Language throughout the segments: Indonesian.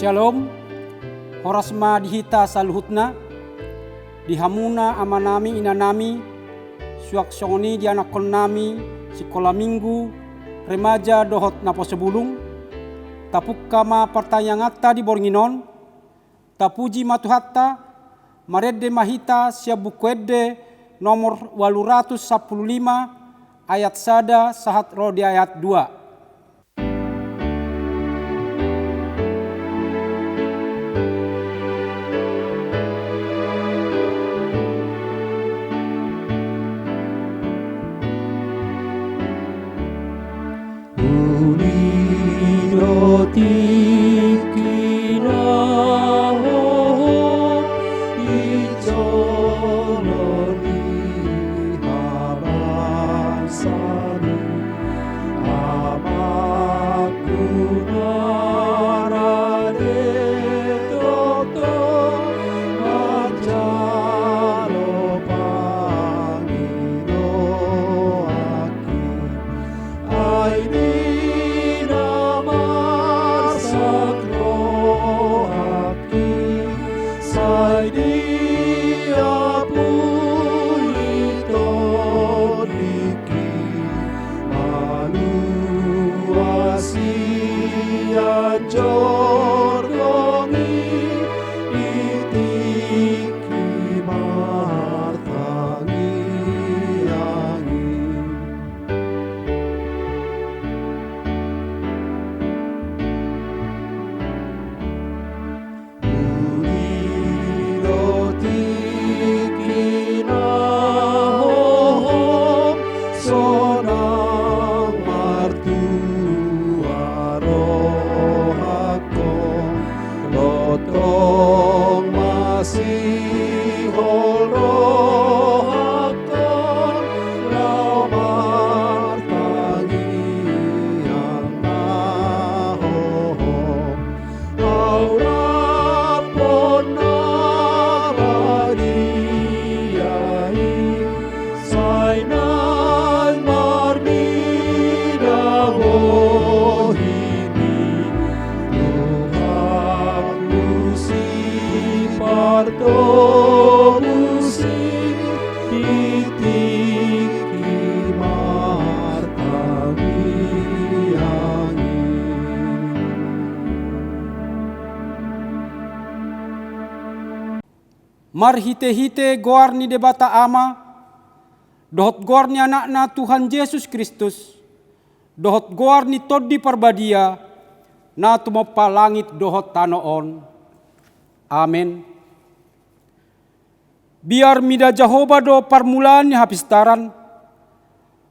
Shalom, horasma dihita saluhutna, dihamuna amanami inanami, suak songoni di anak nami, sekolah minggu, remaja dohot napo sebulung, tapuk kama pertanyangata di bornginon, tapuji matuhatta, maredde mahita siap bukuedde nomor 815 ayat sada sahat roh di ayat 2. Mar hite-hite goar ni debata ama, dohot goar ni anakna Tuhan Yesus Kristus, dohot goar ni todi parbadia, na tumopa langit dohot tanoon. Amen. Biar mida Jehovah do parmulaan ni hapistaran,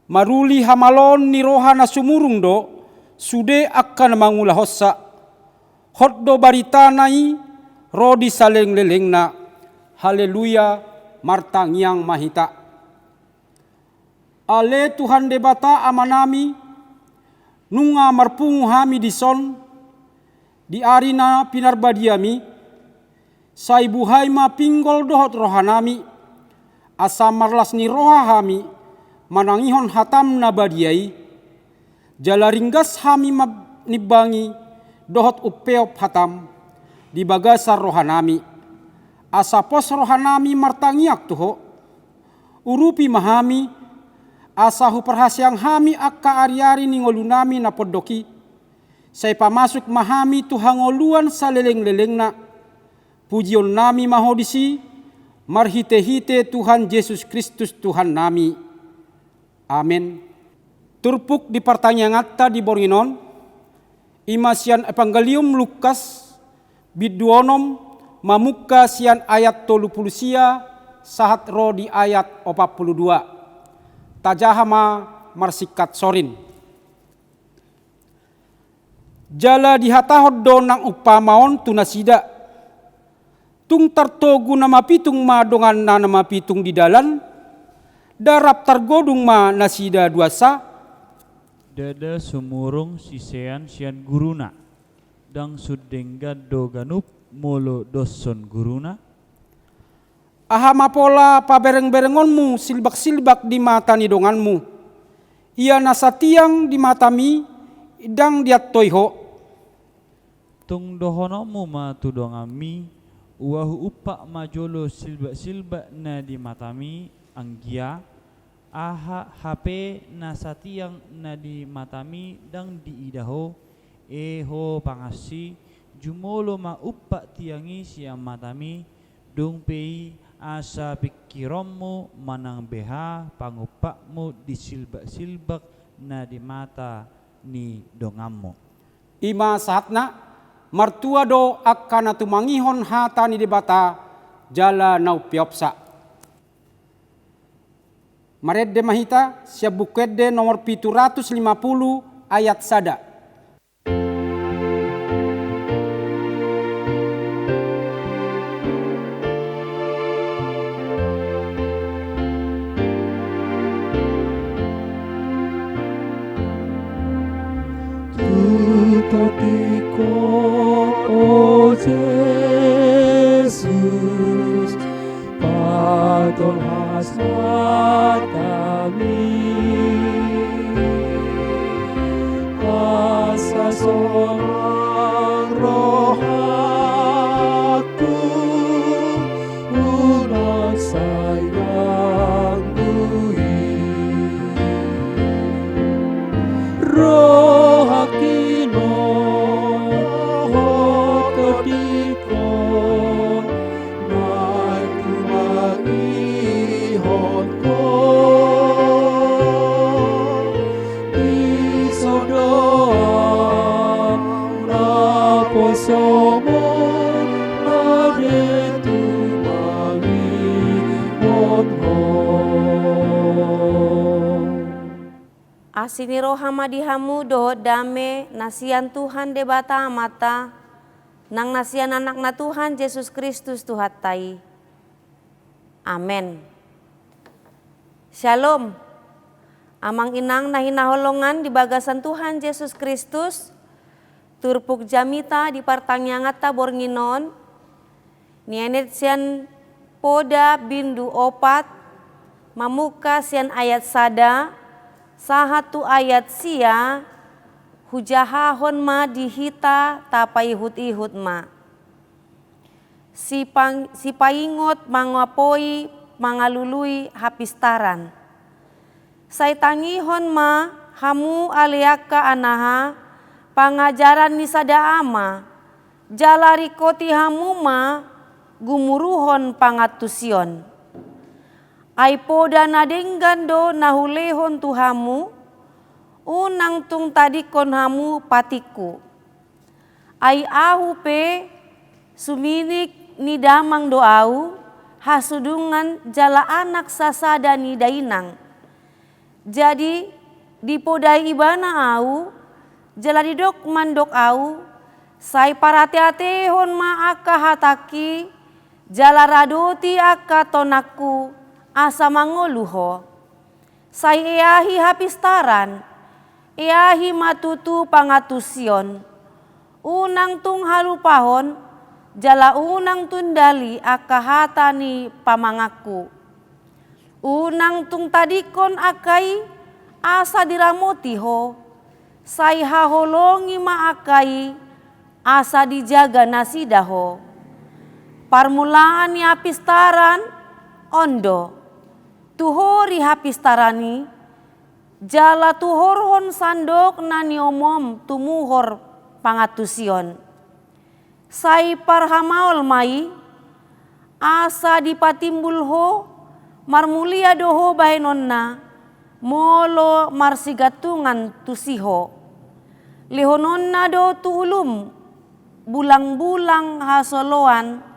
maruli hamalon ni roha na sumurung do, sude akan mangulah hossa, hot do baritanai, rodi saleng leleng na, haleluya, martangiang mahita. Ale Tuhan debata amanami, nunga marpungu hami dison, di arina pinarbadiami, sai buhai ma pinggol dohot rohanami, asa marlas ni roha hami, manangihon hatam na badiai, jalaringgas hami nibangi, dohot upeop hatam, di bagasar rohanami. Asa pos rohanami martangiak tuho, urupi mahami, asa huperhasyang hami akka ari-ari ningolunami na podoki, say pamasuk mahami tuhangoluan sa leleng-leleng na, pujion nami mahodisi, marhite-hite Tuhan Yesus Kristus Tuhan nami. Amen. Turpuk di pertanyaan di bornginon, imasian Evangelium Lukas, biduonom, mamukka sian ayat 30 sia sahat ro di ayat 42. Tajahama marsikat sorin. Jala dihatahod do nang upamaon tunasida. Tung tartogu nama pitung ma dongan na nama pitung di dalan. Darap targodung ma nasida duasa. Dada sumurung sisean sian guruna. Dang sudengga do ganup molo doson guruna. Ahama pola pabereng-berengonmu silbak-silbak di mata ni donganmu. Ia nasatiang di matamu idang diat toiho. Tung dohonomu ma tu dongami, uahu upak majolo silba na di matami anggia, aha HP na satiang na di matami dang di idaho, eho pangasi, jumolo ma upak tiangi siang matami, dung pei asa pikiromu manang beha pangupakmu di silbak na di mata ni dongammu. Ima saatna martua do akan tumangihon hata ni debata jala nau piopsa. Maredde mahita siap bukedde nomor 750 ayat sada. Tutotiko, oh Yesus, patol hasrat kami, asa seorang roh aku, ulang sayang dui, roh hakino, roh totiko, nanti mangihon ko, isodoa naposomo, nadetu mangihon ko. Asini rohama dihamu do dame nasian Tuhan debata mata nang nasian anak na Tuhan Yesus Kristus Tuhatai. Amen. Shalom. Amang inang nahinaholongan di bagasan Tuhan Yesus Kristus. Turpuk jamita di partangnyangata bornginon. Nienet sian poda bindu opat. Mamuka sian ayat sada. Sahatu ayat sia hujahahon ma dihita tapai ihut ma. Si paingot mangapoi mangalului hapistaran. Sai tangihon ma hamu aliaka anaha pangajaran ni sada ama. Jalari koti hamu ma gumuruhon pangatusion. Ai poda nadenggan do nahulehon tuhamu, unang tung tadikon hamu patiku. Ai ahu pe suminik ni damang doau, hasudungan jala anak sasada ni dainang. Jadi dipodai ibana au, jala didok mandok au, sai parate-atehon ma aka hataki, jala radoti aka tonaku, asa mangoluho. Sai eahi hapistaran, eahi matutu pangatusion. Unang tung halupahon, jala unang tundali akahata ni pamangaku. Unang tung tadikon akai asa diramotiho. Sai haholongi maakai asa dijaga nasidaho. Parmulaan ni hapistaran ondo. Tuhori hapistarani, jala tuhorhon sandok nani omom tumuhor pangatusion. Sai parhamaol mai, asa dipatimbulho, marmulia doho bahenonna, molo marsigatungan tusiho. Lehononna do tuulum, bulang-bulang hasoloan,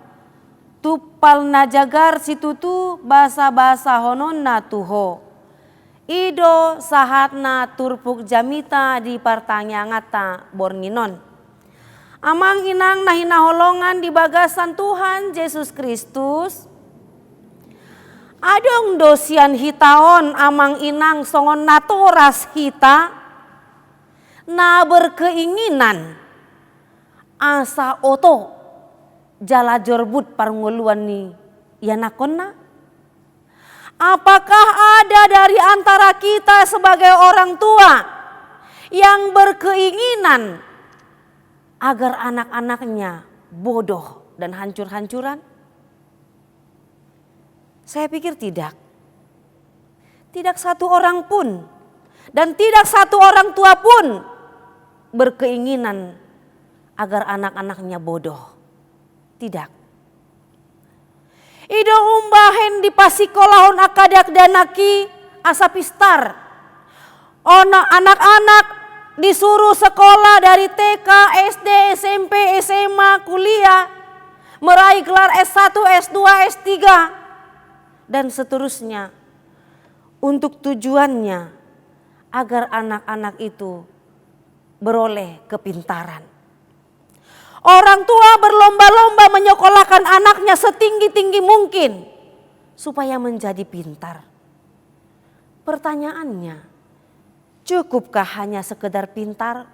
tupal na jagar situtu basa-basa honon na tuho. Ido sahatna turpuk jamita di partanyangata bornginon. Amang inang nahinaholongan di bagasan Tuhan Yesus Kristus. Adong dosian hitaon amang inang songon natoras hita. Na berkeinginan asa oto. Jala jorbut parnguluan ni yanakonna. Apakah ada dari antara kita sebagai orang tua yang berkeinginan agar anak-anaknya bodoh dan hancur-hancuran? Saya pikir tidak. Tidak satu orang pun dan tidak satu orang tua pun berkeinginan agar anak-anaknya bodoh. Tidak. Ido umbahen di pasikolahon akadak danaki asapistar. Ono anak-anak disuruh sekolah dari TK, SD, SMP, SMA, kuliah, meraih gelar S1, S2, S3, dan seterusnya. Untuk tujuannya agar anak-anak itu beroleh kepintaran. Orang tua berlomba-lomba menyekolahkan anaknya setinggi-tinggi mungkin supaya menjadi pintar. Pertanyaannya, cukupkah hanya sekedar pintar?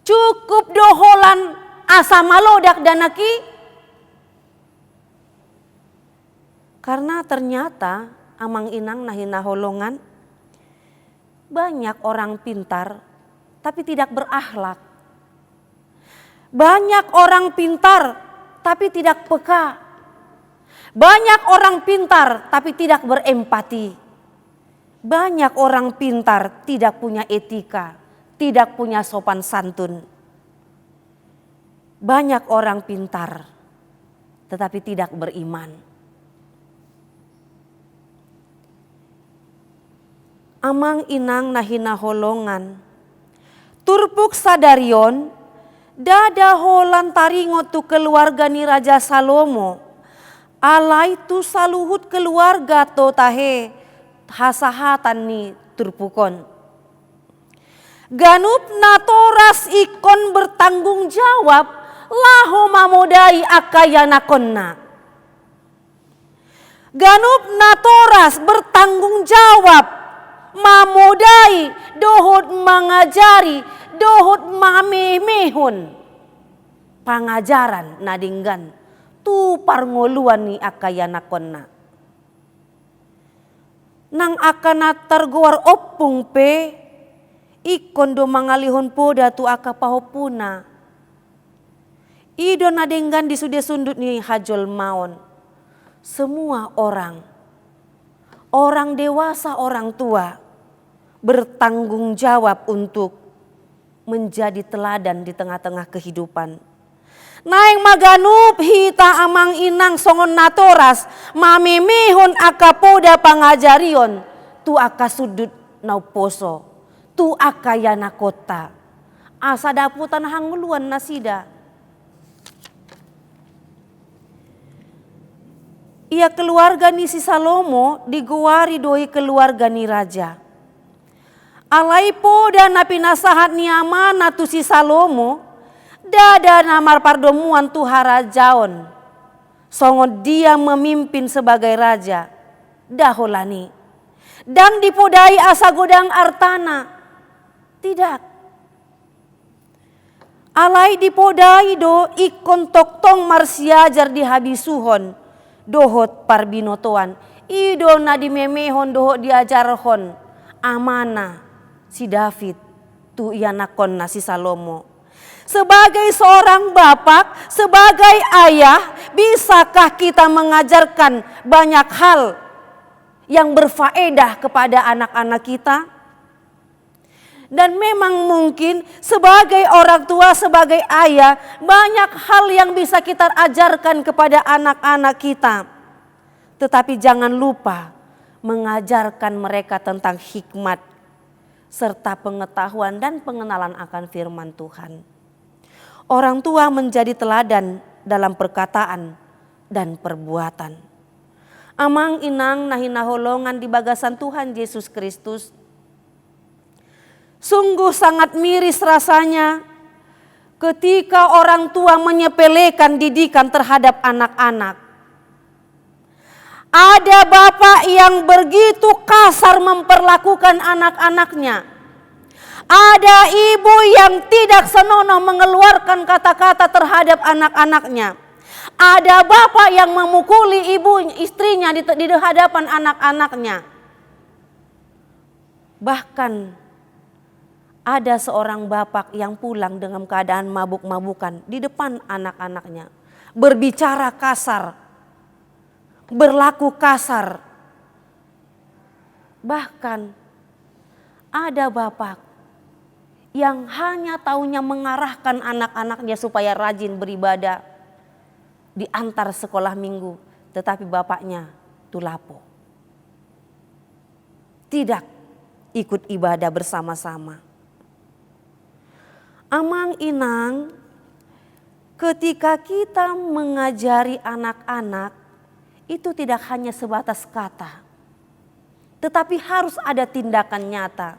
Cukup doholan asa malodak danaki? Karena ternyata amang inang nahina holongan, banyak orang pintar tapi tidak berakhlak. Banyak orang pintar tapi tidak peka. Banyak orang pintar tapi tidak berempati. Banyak orang pintar tidak punya etika, tidak punya sopan santun. Banyak orang pintar tetapi tidak beriman. Amang inang nahina holongan, turpuk sadarion, dada holan taringo tu keluarga ni Raja Salomo, alai tu saluhut keluarga to tahe hasahatan ni turpukon. Ganup natoras ikon bertanggung jawab laho mamodai akayanakonna. Ganup natoras bertanggung jawab mamodai dohot mangajari dohot mamemehon pangajaran nadinggan tu parngoluan ni akayanakonna. Nang akana tergowar opung pe ikon do mangalihon poda tu akapahopuna. Ido nadinggan di sude sundut ni hajol maon. Semua orang dewasa, orang tua bertanggung jawab untuk menjadi teladan di tengah-tengah kehidupan. Naeng maganup hita amang inang songon natoras mamemehon akapoda pangajarion tu aka sudut nauposo tu aka yana kota asa daputan hanguluan nasida. Ia keluarga ni si Salomo digowari doi keluarga ni raja. Alai poda napi nasahat ni amana tu si Salomo, dada namar pardomuan tu harajaon. Songon dia memimpin sebagai raja, daholani. Dan dipodai asa godang artana. Tidak. Alai dipodai do ikon toktong marsiajar di habisuhon, dohot parbinotoan. Ido na dimemehon dohot diajarhon, amana. Si David tu ianakon na si Salomo. Sebagai seorang bapak, sebagai ayah, bisakah kita mengajarkan banyak hal yang berfaedah kepada anak-anak kita? Dan memang mungkin sebagai orang tua, sebagai ayah, banyak hal yang bisa kita ajarkan kepada anak-anak kita. Tetapi jangan lupa mengajarkan mereka tentang hikmat serta pengetahuan dan pengenalan akan firman Tuhan. Orang tua menjadi teladan dalam perkataan dan perbuatan. Amang inang nahina holongan di bagasan Tuhan Yesus Kristus. Sungguh sangat miris rasanya ketika orang tua menyepelekan didikan terhadap anak-anak. Ada bapak yang begitu kasar memperlakukan anak-anaknya. Ada ibu yang tidak senonoh mengeluarkan kata-kata terhadap anak-anaknya. Ada bapak yang memukuli istrinya di hadapan anak-anaknya. Bahkan Ada seorang bapak yang pulang dengan keadaan mabuk-mabukan di depan anak-anaknya. Berbicara kasar, berlaku kasar. Bahkan ada bapak yang hanya taunya mengarahkan anak-anaknya supaya rajin beribadah di antar sekolah minggu. Tetapi bapaknya tulapo. Tidak ikut ibadah bersama-sama. Amang inang, ketika kita mengajari anak-anak, itu tidak hanya sebatas kata, tetapi harus ada tindakan nyata.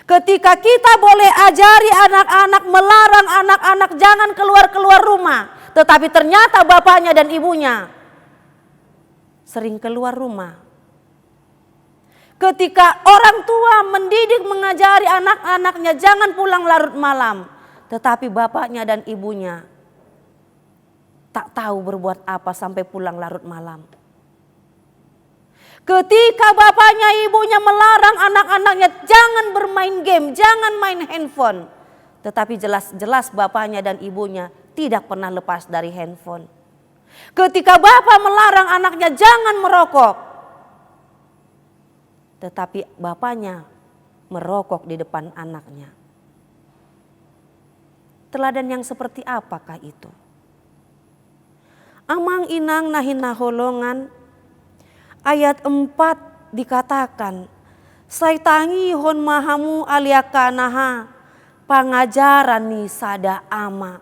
Ketika kita boleh ajari anak-anak, melarang anak-anak jangan keluar-keluar rumah, tetapi ternyata bapaknya dan ibunya sering keluar rumah. Ketika orang tua mendidik mengajari anak-anaknya jangan pulang larut malam, tetapi bapaknya dan ibunya tak tahu berbuat apa sampai pulang larut malam. Ketika bapaknya ibunya melarang anak-anaknya jangan bermain game, jangan main handphone. Tetapi jelas-jelas bapaknya dan ibunya tidak pernah lepas dari handphone. Ketika bapak melarang anaknya jangan merokok, tetapi bapaknya merokok di depan anaknya. Teladan yang seperti apakah itu? Amang inang nahina holongan ayat 4 dikatakan, Saitangi hon mahamu aliakanaha pangajaran ni sada ama.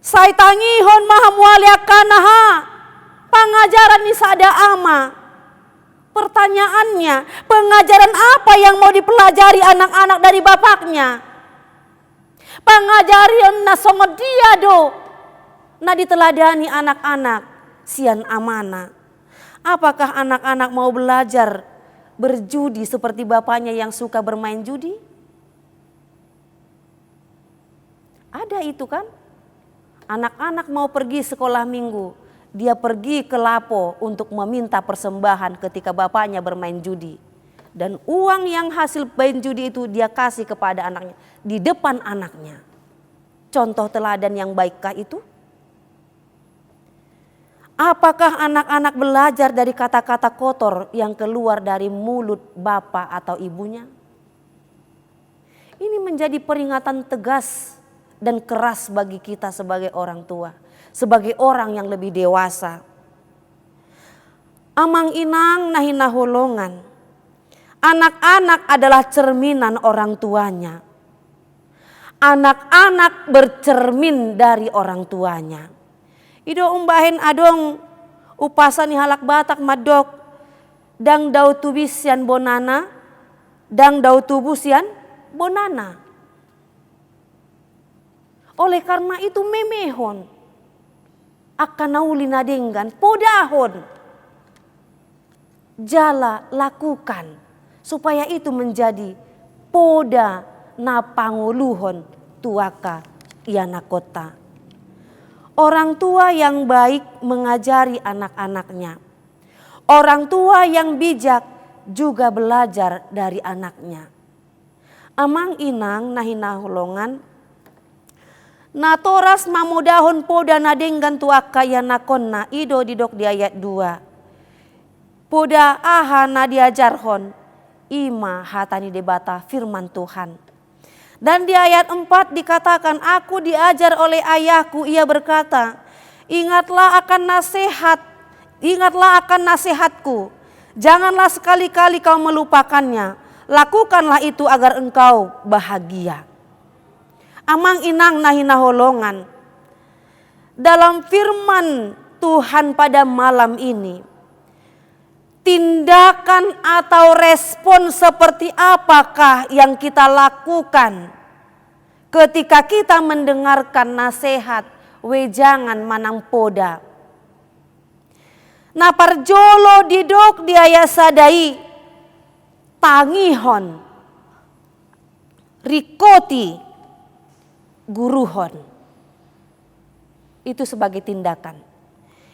Saitangi hon mahamu aliakanaha pangajaran ni sada ama. Pertanyaannya, pengajaran apa yang mau dipelajari anak-anak dari bapaknya? Pengajarian na songo dia do, na diteladani anak-anak sian amana. Apakah anak-anak mau belajar berjudi seperti bapaknya yang suka bermain judi? Ada itu kan? Anak-anak mau pergi sekolah minggu, dia pergi ke Lapo untuk meminta persembahan ketika bapaknya bermain judi. Dan uang yang hasil main judi itu dia kasih kepada anaknya di depan anaknya. Contoh teladan yang baikkah itu? Apakah anak-anak belajar dari kata-kata kotor yang keluar dari mulut bapak atau ibunya? Ini menjadi peringatan tegas dan keras bagi kita sebagai orang tua, sebagai orang yang lebih dewasa. Amang inang nahina holongan. Anak-anak adalah cerminan orang tuanya. Anak-anak bercermin dari orang tuanya. Ido umbahin adong upasani halak batak madok dang dau tubisian bonana dang dau tubusian bonana. Oleh karena itu memehon akan naulina denggan podahon jala lakukan supaya itu menjadi poda na panguluhon tuaka iana kota. Orang tua yang baik mengajari anak-anaknya. Orang tua yang bijak juga belajar dari anaknya. Amang inang nahina holongan. Natoras mamudahon poda nadenggan tuaka iana konna ido didok di ayat 2. Poda aha na diajarhon. Ima hatani debata firman Tuhan. Dan di ayat 4 dikatakan, aku diajar oleh ayahku, ia berkata, ingatlah akan nasihatku, janganlah sekali-kali kau melupakannya, lakukanlah itu agar engkau bahagia. Amang inang nahina holongan, dalam firman Tuhan pada malam ini, tindakan atau respon seperti apakah yang kita lakukan ketika kita mendengarkan nasihat wejangan manang poda. Na parjolo didok diaya sadai tangihon rikoti guruhon. Itu sebagai tindakan.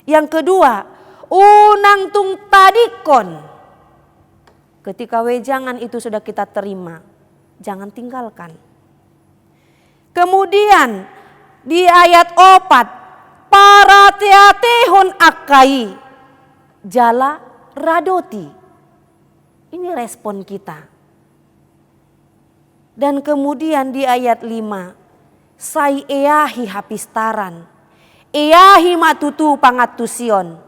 Yang kedua, unang tung tadikon. Ketika wejangan itu sudah kita terima, jangan tinggalkan. Kemudian di ayat 4, para teatehon akai jala radoti. Ini respon kita. Dan kemudian di ayat 5, sai eahi hapistaran, eahi matutu pangatusion,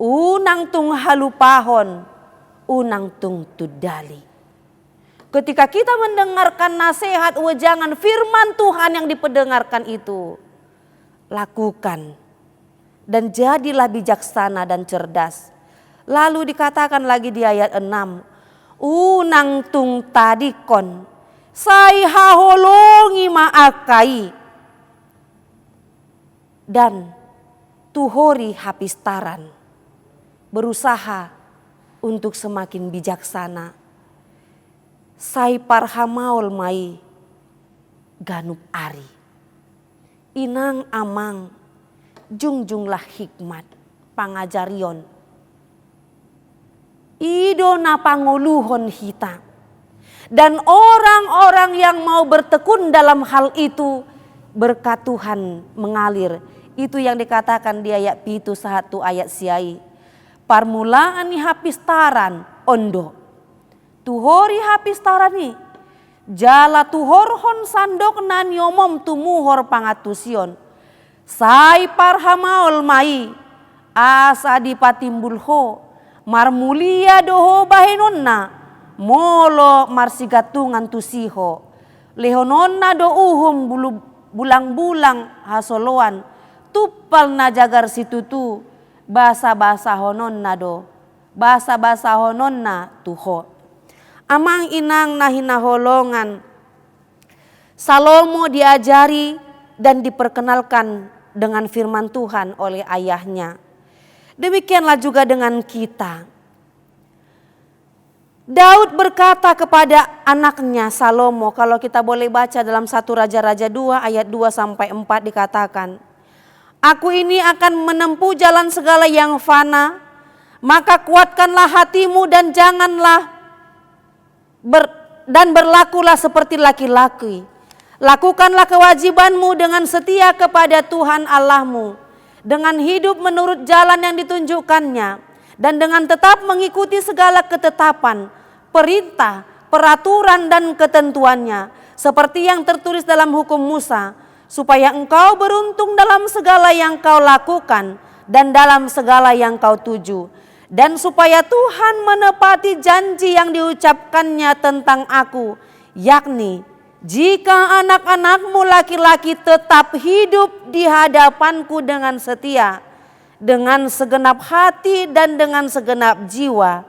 unang tung halupahon, unang tung tudali. Ketika kita mendengarkan nasihat wejangan firman Tuhan yang dipendengarkan itu, lakukan dan jadilah bijaksana dan cerdas. Lalu dikatakan lagi di ayat 6, unang tung tadikon, sai haholongi maakai, dan tuhori hapistaran, berusaha untuk semakin bijaksana. Sai parhamaul mai ganup ari, inang amang jungjunglah hikmat pangajarion, idona panguluhon hita. Dan orang-orang yang mau bertekun dalam hal itu, berkat Tuhan mengalir. Itu yang dikatakan di ayat 7 ayat siai. Parmulaan ni hapistaran ondo. Tuhori hapistaran ni. Jala tuhorhon sandok na niomom tumuhor pangatusion. Sai parhamaol mai asa dipatimbulho. Marmulia doho bahenonna. Molo marsigatungan tusiho. Lehononna do uhum bulang-bulang hasoloan. Tupal na jagar situtu. Basa-basa hononna do. Basa-basa hononna tuho. Amang inang nahinaholongan. Salomo diajari dan diperkenalkan dengan firman Tuhan oleh ayahnya. Demikianlah juga dengan kita. Daud berkata kepada anaknya Salomo, kalau kita boleh baca dalam 1 Raja-Raja 2 ayat 2-4 dikatakan, aku ini akan menempuh jalan segala yang fana, maka kuatkanlah hatimu dan janganlah berlakulah seperti laki-laki. Lakukanlah kewajibanmu dengan setia kepada Tuhan Allahmu, dengan hidup menurut jalan yang ditunjukkannya, dan dengan tetap mengikuti segala ketetapan, perintah, peraturan dan ketentuannya, seperti yang tertulis dalam hukum Musa, supaya engkau beruntung dalam segala yang kau lakukan dan dalam segala yang kau tuju. Dan supaya Tuhan menepati janji yang diucapkannya tentang aku, yakni jika anak-anakmu laki-laki tetap hidup di hadapanku dengan setia, dengan segenap hati dan dengan segenap jiwa,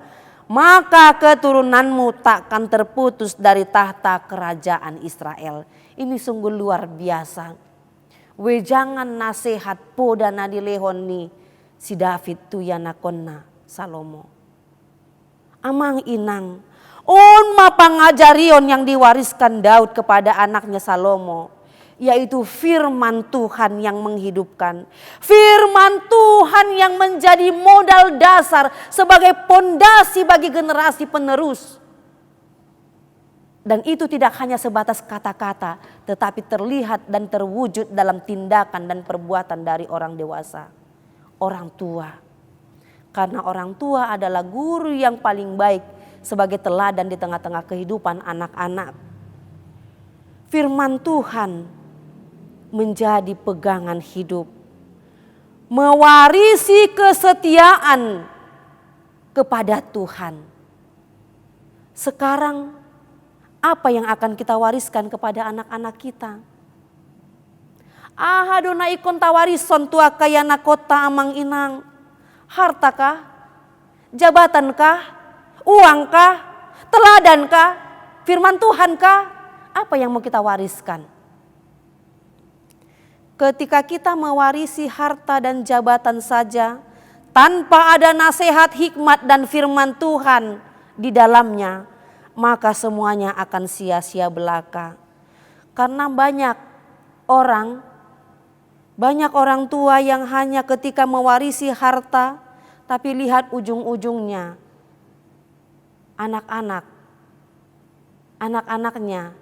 maka keturunanmu takkan terputus dari tahta kerajaan Israel. Ini sungguh luar biasa. Wejangan nasihat poda nadilehon ni si David tu yanakonna Salomo. Amang inang, unma pangajarion yang diwariskan Daud kepada anaknya Salomo, yaitu firman Tuhan yang menghidupkan. Firman Tuhan yang menjadi modal dasar sebagai pondasi bagi generasi penerus. Dan itu tidak hanya sebatas kata-kata, tetapi terlihat dan terwujud dalam tindakan dan perbuatan dari orang dewasa, orang tua. Karena orang tua adalah guru yang paling baik sebagai teladan di tengah-tengah kehidupan anak-anak. Firman Tuhan menjadi pegangan hidup, mewarisi kesetiaan kepada Tuhan. Sekarang apa yang akan kita wariskan kepada anak-anak kita? Ahadona ikon tawarison tua kayana kota amang inang. Hartakah? Jabatankah? Uangkah? Teladankah? Firman Tuhankah? Apa yang mau kita wariskan? Ketika kita mewarisi harta dan jabatan saja, tanpa ada nasihat, hikmat dan firman Tuhan di dalamnya, maka semuanya akan sia-sia belaka. Karena banyak orang tua yang hanya ketika mewarisi harta, tapi lihat ujung-ujungnya anak-anak anak-anaknya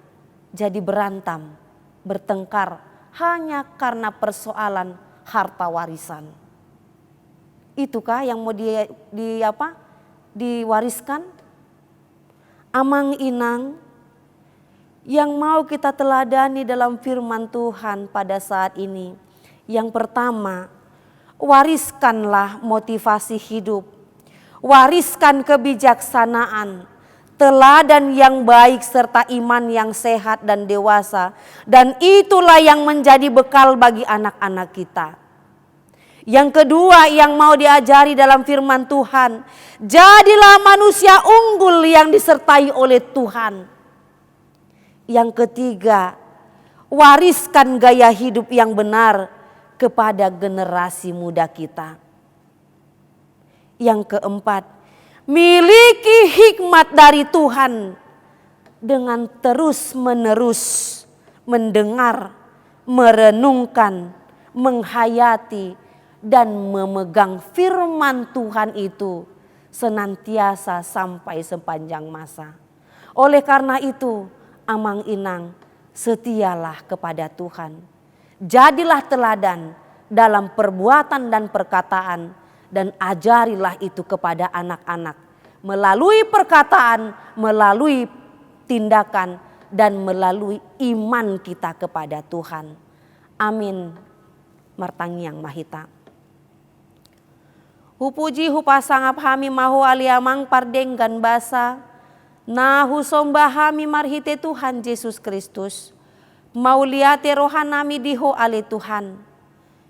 jadi berantam, bertengkar hanya karena persoalan harta warisan. Itukah yang mau diwariskan? Amang inang yang mau kita teladani dalam firman Tuhan pada saat ini. Yang pertama, wariskanlah motivasi hidup. Wariskan kebijaksanaan, teladan yang baik serta iman yang sehat dan dewasa. Dan itulah yang menjadi bekal bagi anak-anak kita. Yang kedua yang mau diajari dalam firman Tuhan, jadilah manusia unggul yang disertai oleh Tuhan. Yang ketiga, wariskan gaya hidup yang benar kepada generasi muda kita. Yang keempat, miliki hikmat dari Tuhan dengan terus-menerus mendengar, merenungkan, menghayati, dan memegang firman Tuhan itu senantiasa sampai sepanjang masa. Oleh karena itu, amang inang, setialah kepada Tuhan. Jadilah teladan dalam perbuatan dan perkataan, dan ajarilah itu kepada anak-anak melalui perkataan, melalui tindakan, dan melalui iman kita kepada Tuhan. Amin. Martangiang mahita. Hupuji hupasangap hami mahu aliamang pardenggan basa. Na husomba hami marhite Tuhan Yesus Kristus. Mauliate rohanami diho ale Tuhan.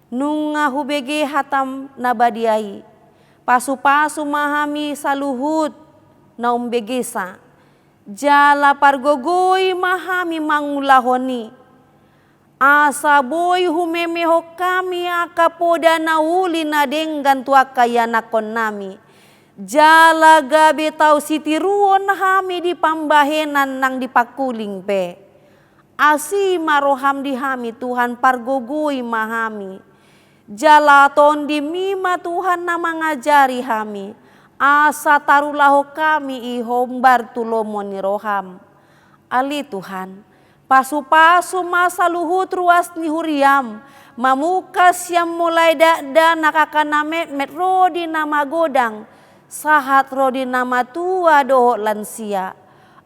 Nunga hubege hatam nabadiai. Pasu-pasu mahami saluhut na umbegesa. Jala pargogoi mahami mangulahoni. Asa boy humemeho kami akapoda nauli na denggan tuakaya nakon nami. Jala gabe tau sitiruon hami di pambahenan nang dipakuling pe. Asi maroham di hami Tuhan pargogoi mahami. Jala ton di mima Tuhan na mangajari hami. Asa tarulaho kami ihombar tulomon ni roham. Ali Tuhan. Pasu-pasu masa luhut ruas ni huriam. Mamukas yang mulai dakda nakakaname metrodi nama godang. Sahat rodi nama tua doho lansia.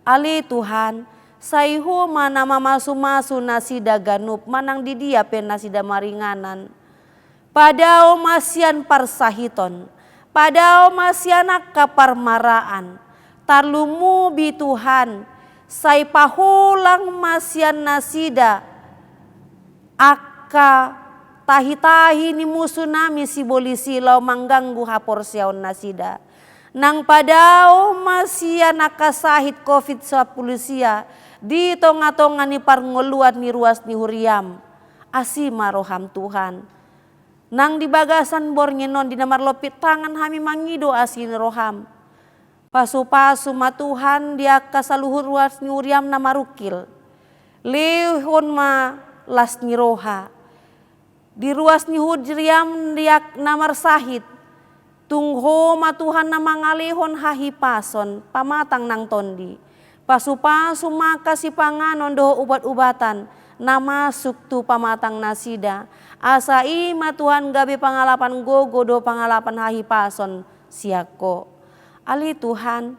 Ali Tuhan, saiho mana masu-masu nasida ganup. Manang di dia pen nasida maringanan. Padao masian parsahiton. Padao masian kaparmaraan. Tarlumu bi Tuhan. Sai pahulang masian nasida akka tahi-tahi ni musuh nami si bolisi lau mangganggu hapor siaon nasida. Nang padao masian akasahit COVID-19 di tonga-tonga ni parngoluan ni ruas ni huriam. Asima roham Tuhan. Nang di bagasan borngenon di namar lopit tangan hami mangido asin roham. Pasu-pasu matuhan dia kasaluhur ruas ni uriam na marukil. Lehon ma las ni roha. Di ruas ni hujriam dia namar sahit. Tungho matuhan na mangalehon hahipason pamatang nang tondi. Pasu-pasu maka si panganon doho ubat-ubatan na masuk tu pamatang nasida. Asai matuhan gabe pangalapan gogo do pangalapan hahipason siako. Ali Tuhan,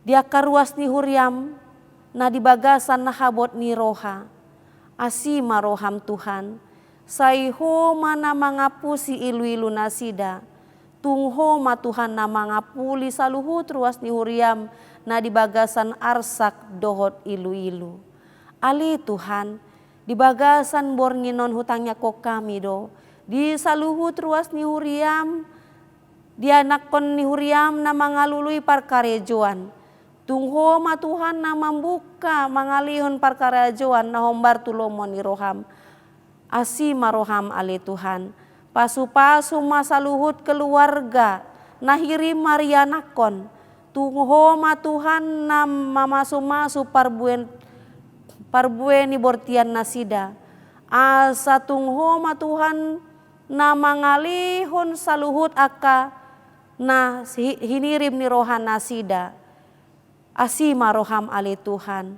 dia karuas ni huriam, na di bagasan na habot ni roha. Asima roham Tuhan, saiho mana mangapusi ilu-ilu nasida. Tungho ma Tuhan na mangapuli saluhut ruas ni huriam, na di bagasan arsak dohot ilu-ilu. Ali Tuhan, di bagasan bornginon hutangnya kok kami do. Di saluhut ruas ni huriam, dia nakon ni huriam na mangalului parkarejoan. Tungho ma Tuhan na membuka mangalihon parkarejoan na hombar tulomon ni roham. Asima roham ale Tuhan. Pasu-pasu masa luhut keluarga na hirim Maria nakon. Tungho ma Tuhan na mamasu-masu parbuen ni bortian nasida. Asa tungho ma Tuhan na mangalihon saluhut aka na hinirim ni rohan nasida. Asima roham ale Tuhan.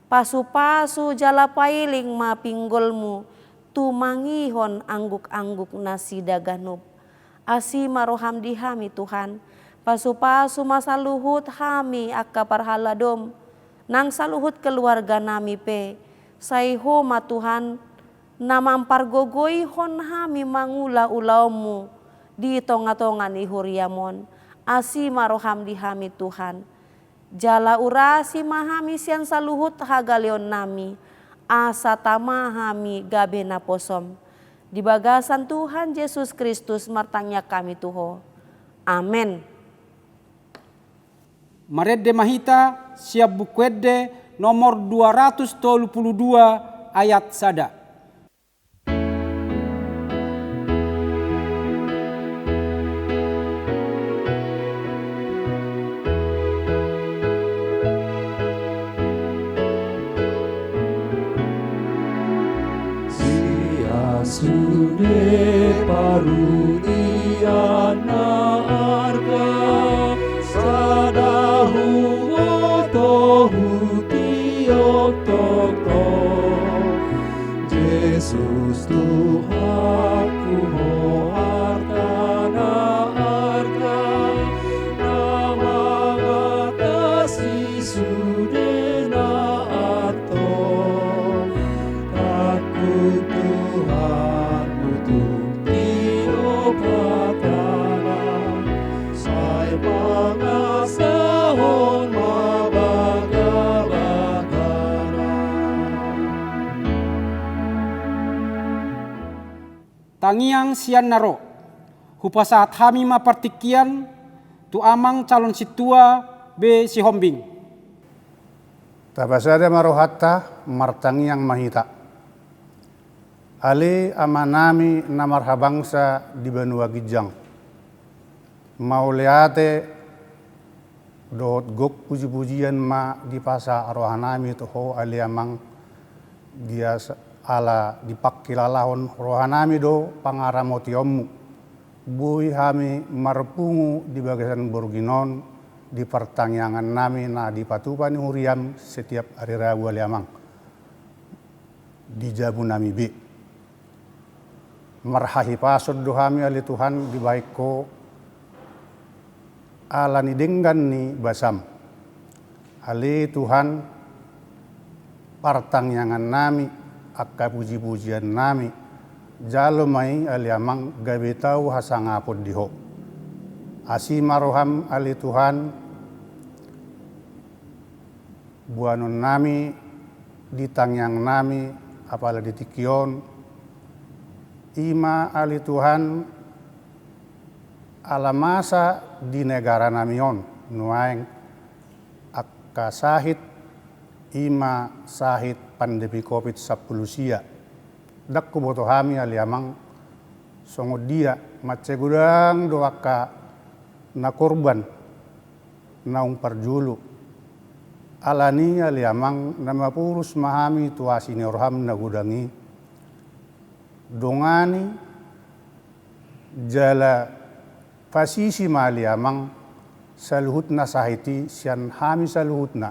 Pasu-pasu jala pailing ma pinggolmu, tumangihon angguk-angguk nasi daganub. Asima roham dihami Tuhan. Pasu-pasu masa luhut hami akka parhaladom. Nang saluhut keluarga nami pe. Saihoma Tuhan, namampar gogoi hon hami mangula ulaumu di tonga-tonga ni huriamon. Asima roham dihami Tuhan. Jala urasi mahami sian saluhut hagaleon nami. Asa tamahami gabe naposom. Di bagasan Tuhan Yesus Kristus martanya kami Tuho. Amen. Maredde mahita siap bukuedde nomor 232 ayat sada. Sude parunia arga sadahu tohu tiok tok tok Yesus Tuhanku ho artana arga nama ngatasi sude na ato takut Tuhan untuk tiok patana say pangasahon mabaga-bagana. Tangiang sian naro, hupasaat hami mapartikian, tu amang calon situa be si hombing. Tabasada marohatta martangiang mahita. Ali amanami namarhabangsa di benua Gijang. Mauleate dohot gok puji-pujian ma di pasa rohanami toho ali amang dia ala dipakkilalahon rohanami do pangaramotiomu. Bui hami marpungu di bagasan Borginon di pertangyangan nami na di patupani huriam setiap hari Rabu ali amang. Di jabu nami bi. Marhahi pasod dohami ali Tuhan di baikko ala ni denggan ni basam. Ali Tuhan partangyangan nami akka puji-pujian nami jalo mai ali amang gabe tau hasangapod diho. Asima roham ali Tuhan buanon nami ditangyang nami apala ditikion ima ali Tuhan alamasa di negara namion nuaeng akka sahit ima sahit pandemi COVID-19 sia dakku boto hami ali amang songo dia macegudang doaka na korban naung parjulu alani ali amang nama purus mahami tuasi ni orham na gudangi dongani jala pasisi mali amang saluhutna sahiti sian hami saluhutna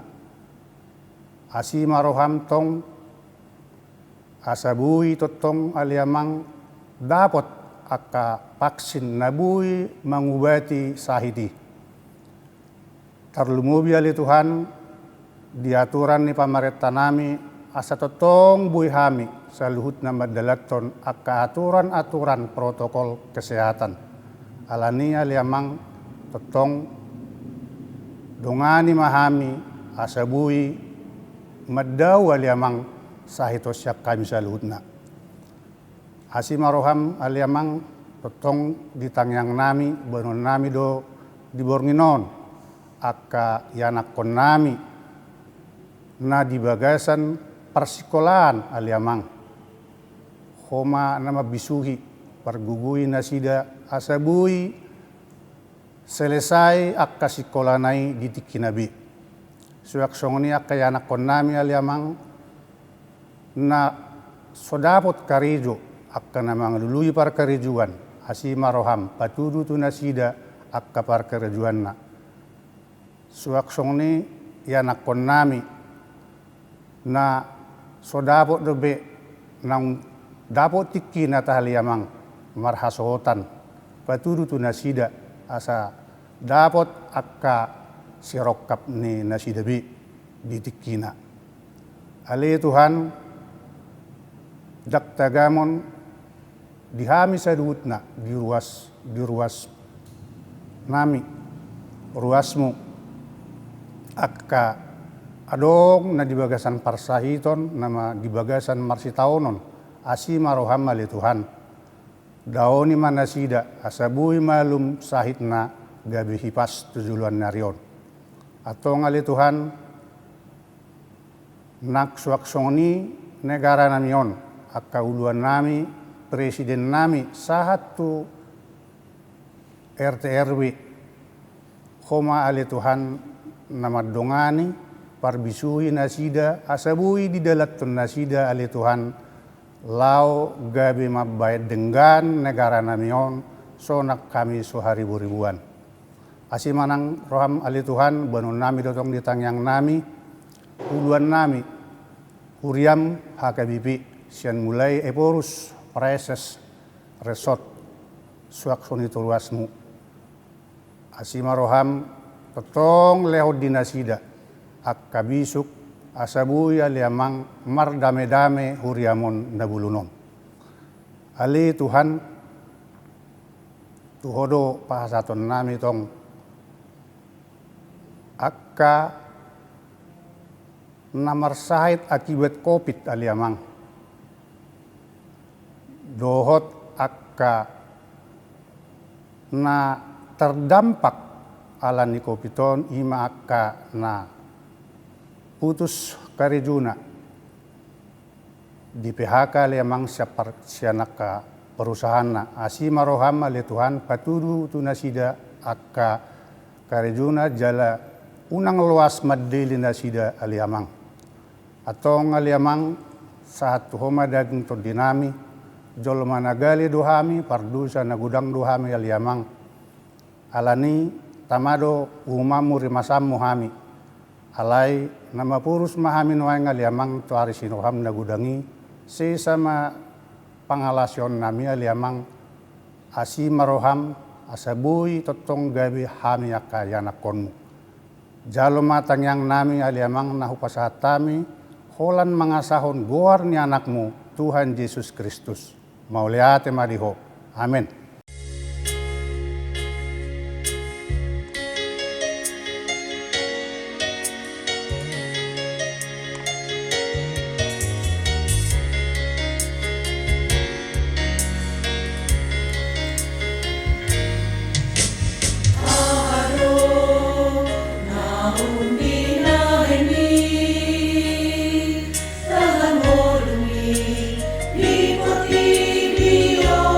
asima roham tong asabui totong ali amang dapat akka vaksin nabui mengubati sahiti tarlumubi ali Tuhan diaturan ni pamarenta nami asa totong bui hami saluhut na madalaton akka aturan-aturan protokol kesehatan. Alani aliamang totong dongani mahami asabui maddaw aliamang sahitosyak kami saluhutna. Asima roham aliamang totong ditangyang nami banon nami do di Borginon akka yanakon nami na di bagasan persikolahan aliamang homa nama bisuhi pergugui nasida asabui selesai akka sikolanai di tikinabi suak songoni akka yanak konami aliamang na sodapot karijo akka namang lului par karijuan asima roham patudu tu nasida akka par karijuan na suak songoni yanakon nami na so dapot dobe nang dapot tiki na tahaliamang marhasotan patudu tu nasida asa dapot akka sirokap ni nasidabi di tikina. Ali Tuhan daktagamon dihami sa duutna di ruas nami ruasmu akka adong na dibagasan parsahiton nama dibagasan marsitaunon asima roham ali Tuhan daoni manasida asabui malum sahitna gabi hipas tujuluan narion atau ngali Tuhan nak suaksoni negara namion akka uluan nami presiden nami sahat tu RT RW koma ali Tuhan nama dongani parbisuhi nasida asabui di dalatun nasida ali Tuhan lau gabi mabait denggan negara namion sonak kami suharibu-ribuan asimanang roham ali Tuhan banun nami dotong ditangyang nami uluan nami huriam hakabibi sian mulai eporus preses resort suaksoni turuasmu asima roham totong lehod dinasida akkabisuk asabuya liamang mardame-dame huriamon nabulunom ali Tuhan tuhodo pahasaton nami tong akka namarsahit akibat COVID aliamang dohot akka na terdampak ala ni kopiton ima akka na putus karejuna di PHK lemang sianak ka perusahaan na asima roham le Tuhan patudu tunasida akka karejuna jala unang luas madeli nasida aliamang atau ngaliamang saat tuhoma daging to dinami jol managali duhami pardusa nagudang duhami aliamang alani tamado umamu rimasam muhami alai nama purus mahami nuay ngaliamang to ari sinuham nagudangi sesama pangalasion nami aliamang asima roham asabui totong gabi hami akayanakonmu jalo matang yang nami aliamang nahupasahatami holan mangasahon goar ni anakmu Tuhan Yesus Kristus mauliate madiho amin. Dio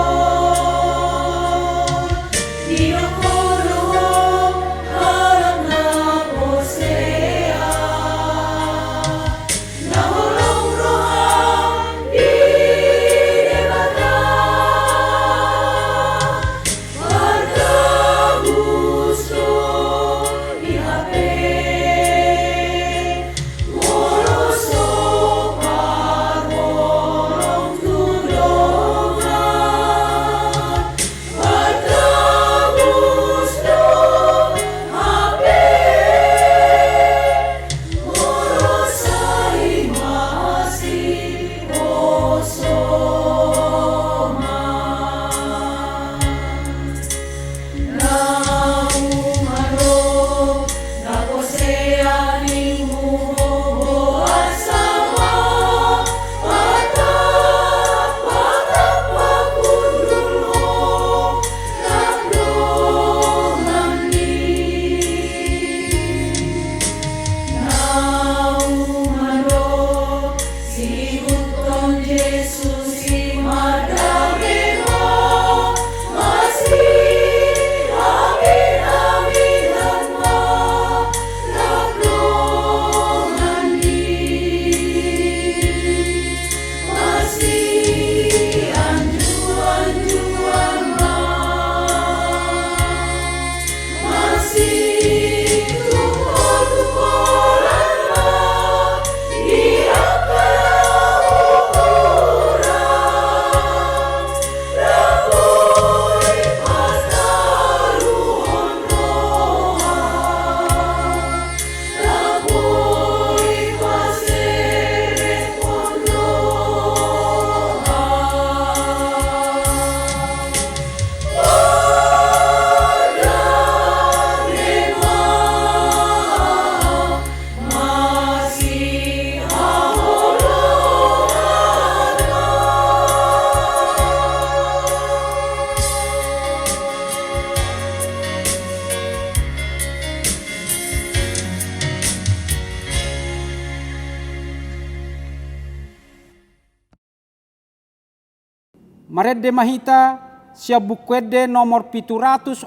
Marede mahita siap bukuede nomor 747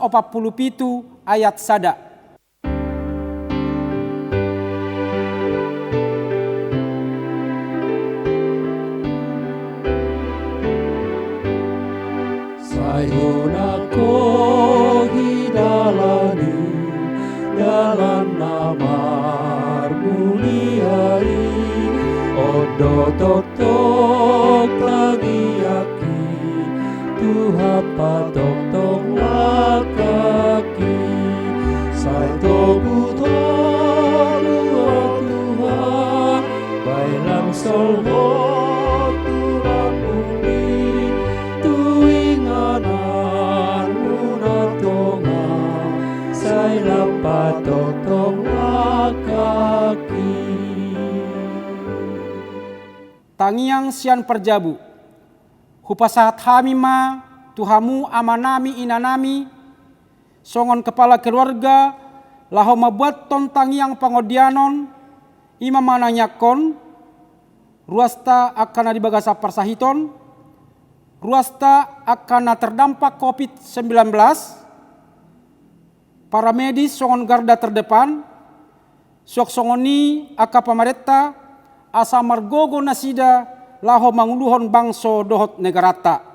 ayat 1. Sayun aku hidalani dalam nama-Mu muliai, odo tok lagi aki Tuhan patok tong lakaki sai tobu tolua Tuhan bailang solho Tuhan bumi tuinganan muna tonga sai lapatok tong lakaki. Tangiang sian perjabu, hupasahat hamima Tuhamu amanami inanami, songon kepala keluarga, laho mabuat ton tangiang pangodianon, ima mananyakon, ruasta akan dibagasa persahiton, ruasta akan terdampak COVID-19, para medis songon garda terdepan, sok songoni aka pamareta, asa margogo nasida laho manguluhon bangso dohot negarata.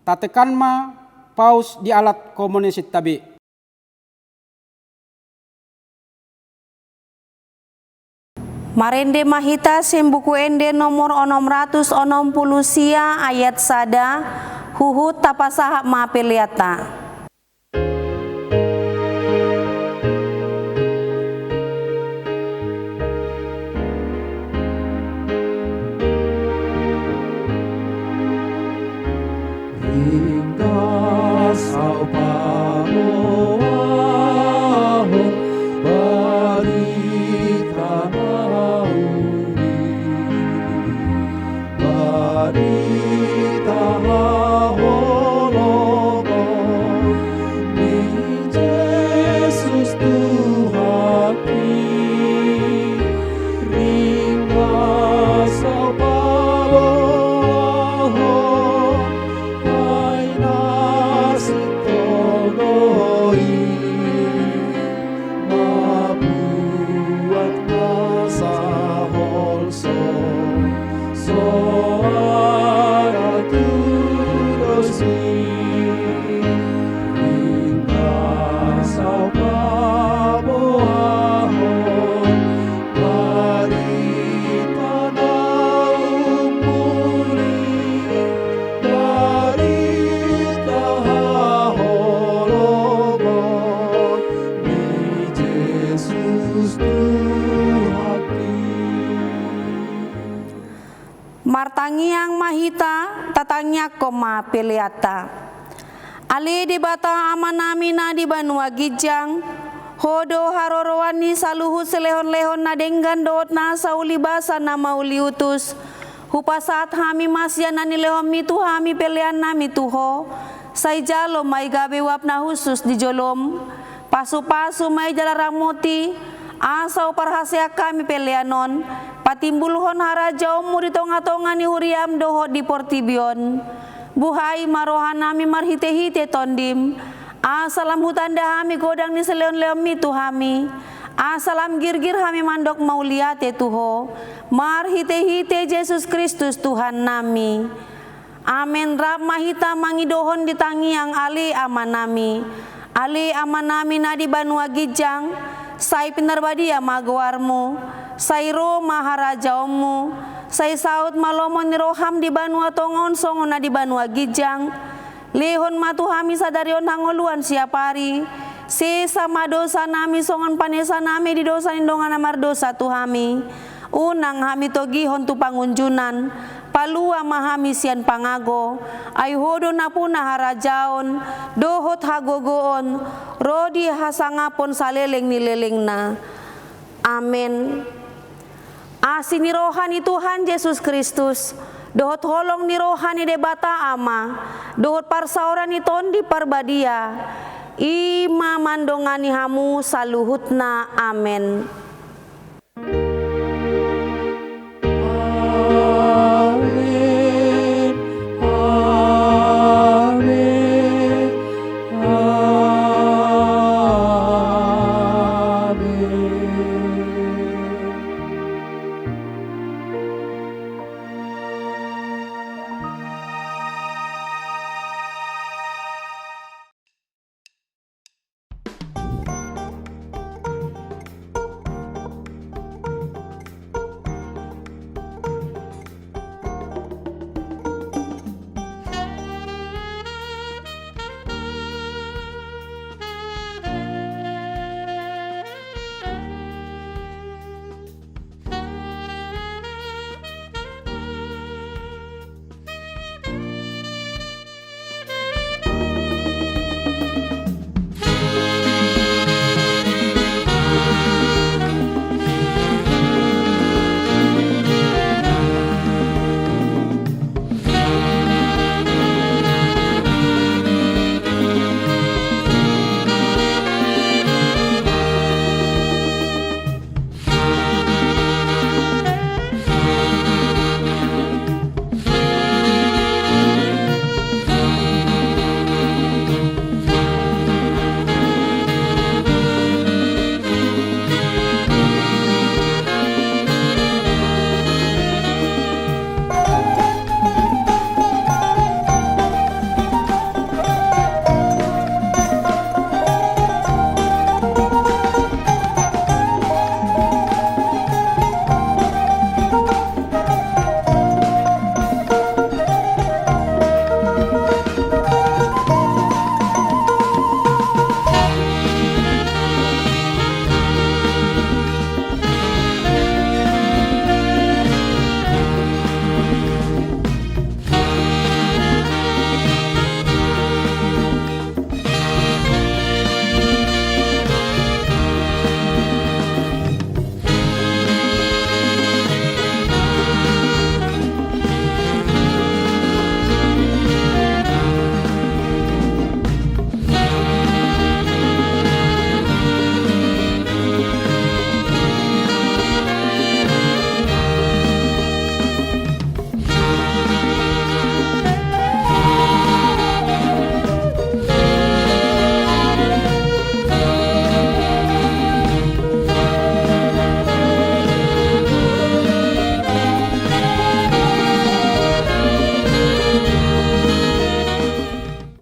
Tatekan ma paus di alat komunisit tabi. Marende mahita sembuku ende nomor 660 sia ayat sada huhut tapasaha mapeliata. Sao pamoahon barita nauni, barita hahologon ni Jesus Tuhaki, ringa sao pamoahon ay nasitoloi, mabuat nasahol so aratudosi, ingasau paboahon barita naumuli, barita hahologon ni Jesus Tuhaki. Martangiang mahita tatangnya koma peliata. Ali di bata amanami na di Banua Gijang, hodo harorowani saluhu selehon-lehon na denggan doot na saulibasa na mauliutus. Hupasat hami masya na nilehon mitu hami pelian na mituho. Say jalo may gabi wap na husus di jolom. Pasu-pasu may jalarang moti. Asaw parhasya kami pelianon. Patimbulhon harajaw mo di tonga-tonga ni huriam doho di Portibion. Buhay marohan nami marhite-hite tondim. Asalam hutanda hami godang ni seleon-leon mitu hami. Asalam girgir hami mandok mauliate tuho. Marhite-hite Jesus Kristus Tuhan nami. Amen. Rab mahita mangidohon di tangiang ali amanami. Ali amanami na di Banua Gijang. Say pinarbadia magwarmu. Say ro maharajaumu. Say saut malomon ni roham di Banua Tongon songon na di Banua Gijang. Lehon matuhami sadarion hangoluan siapari. Sesa madosa nami songon panesa nami di dosa indongan amar dosa tuhami. Unang hami togihon tu pangunjunan. Palua mahami sian pangago. Ayhodo na puna harajaon. Dohot hagogoon. Rodi hasangapon saleleng nileleng na. Amen. Asini rohani Tuhan Yesus Kristus. Dohot holong ni rohani debata ama. Dohot parsauran iton di parbadia. Ima mandongani hamu saluhutna. Amen.